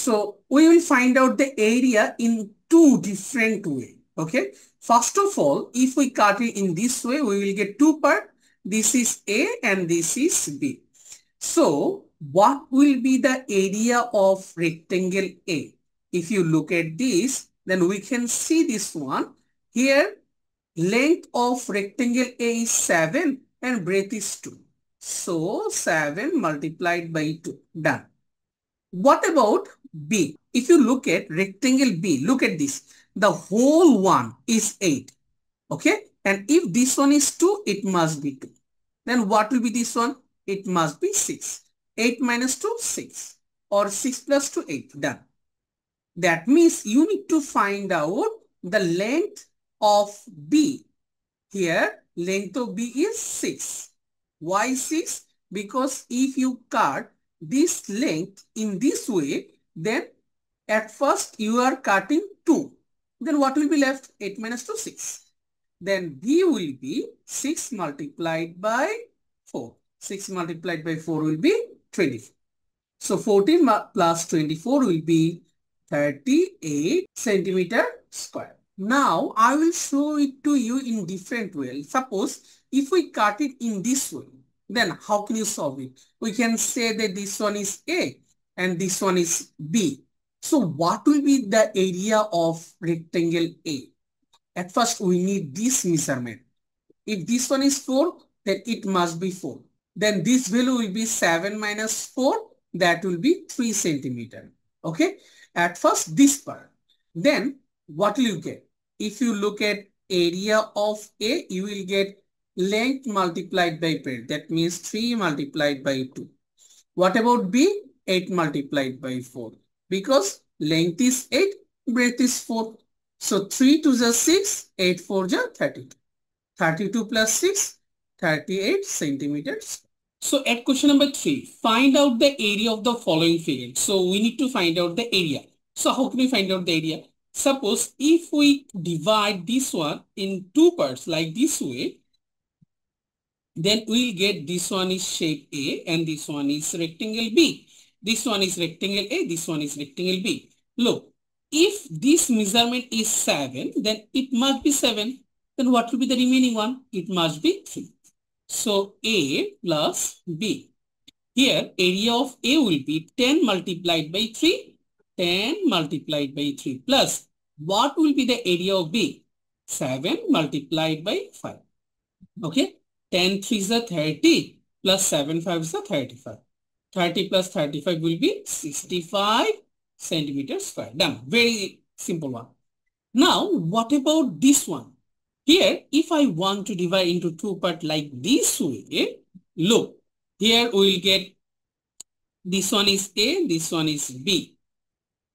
So we will find out the area in two different ways. Okay. First of all, if we cut it in this way, we will get two parts. This is A and this is B. So what will be the area of rectangle A? If you look at this, then we can see this one. Here, length of rectangle A is 7 and breadth is 2. So 7 multiplied by 2. Done. What about B? If you look at rectangle B, look at this. The whole one is 8. Okay. And if this one is 2, it must be 2. Then what will be this one? It must be 6. 8 minus 2, 6. Or 6 plus 2, 8. Done. That means you need to find out the length of B. Here, length of B is 6. Why 6? Because if you cut this length in this way, then at first you are cutting 2. Then what will be left? 8 minus 2, 6. Then B will be 6 multiplied by 4. 6 multiplied by 4 will be 24. So 14 plus 24 will be 38 centimeter square. Now I will show it to you in different way. Suppose if we cut it in this way, then how can you solve it? We can say that this one is A and this one is B. So what will be the area of rectangle A? At first we need this measurement. If this one is 4, then it must be 4. Then this value will be 7 minus 4. That will be 3 centimeter. Okay. At first this part. Then what will you get? If you look at area of A, you will get length multiplied by breadth. That means 3 multiplied by 2. What about B? 8 multiplied by 4. Because length is 8, breadth is 4. So 3 to the 6, 8 4 ja 32. 32 plus 6, 38 centimeters. So at question number 3, find out the area of the following figure. So we need to find out the area. So how can we find out the area? Suppose if we divide this one in two parts like this way, then we'll get this one is shape A and this one is rectangle B. This one is rectangle A, this one is rectangle B. Look, if this measurement is 7, then it must be 7. Then what will be the remaining one? It must be 3. So A plus B. Here area of A will be 10 multiplied by 3. 10 multiplied by 3 plus what will be the area of B? 7 multiplied by 5. Okay. 10 3 is 30 plus 7 5 is 35. 30 plus 35 will be 65 centimeters square. Done. Very simple one. Now what about this one? Here if I want to divide into two parts like this way, look, here we will get this one is A, this one is B.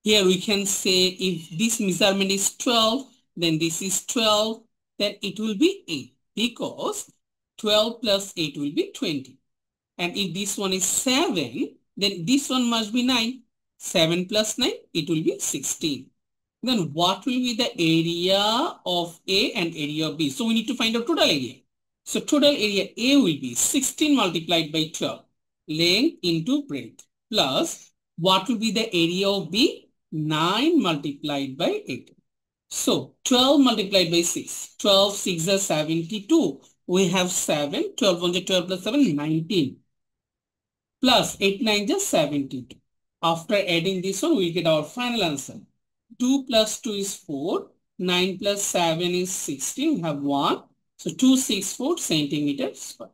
Here we can say if this measurement is 12, then this is 12, then it will be 8 because 12 plus 8 will be 20. And if this one is 7, then this one must be 9. 7 plus 9, it will be 16. Then what will be the area of A and area of B? So we need to find out total area. So total area A will be 16 multiplied by 12, length into breadth, plus what will be the area of B? 9 multiplied by 8. So 12 multiplied by 6. 12 6 is 72. We have 7. 12 1 is 12 plus 7 19. Plus 8 9 is 72. After adding this one, we get our final answer. 2 plus 2 is 4. 9 plus 7 is 16. We have 1. So 264 centimeters square.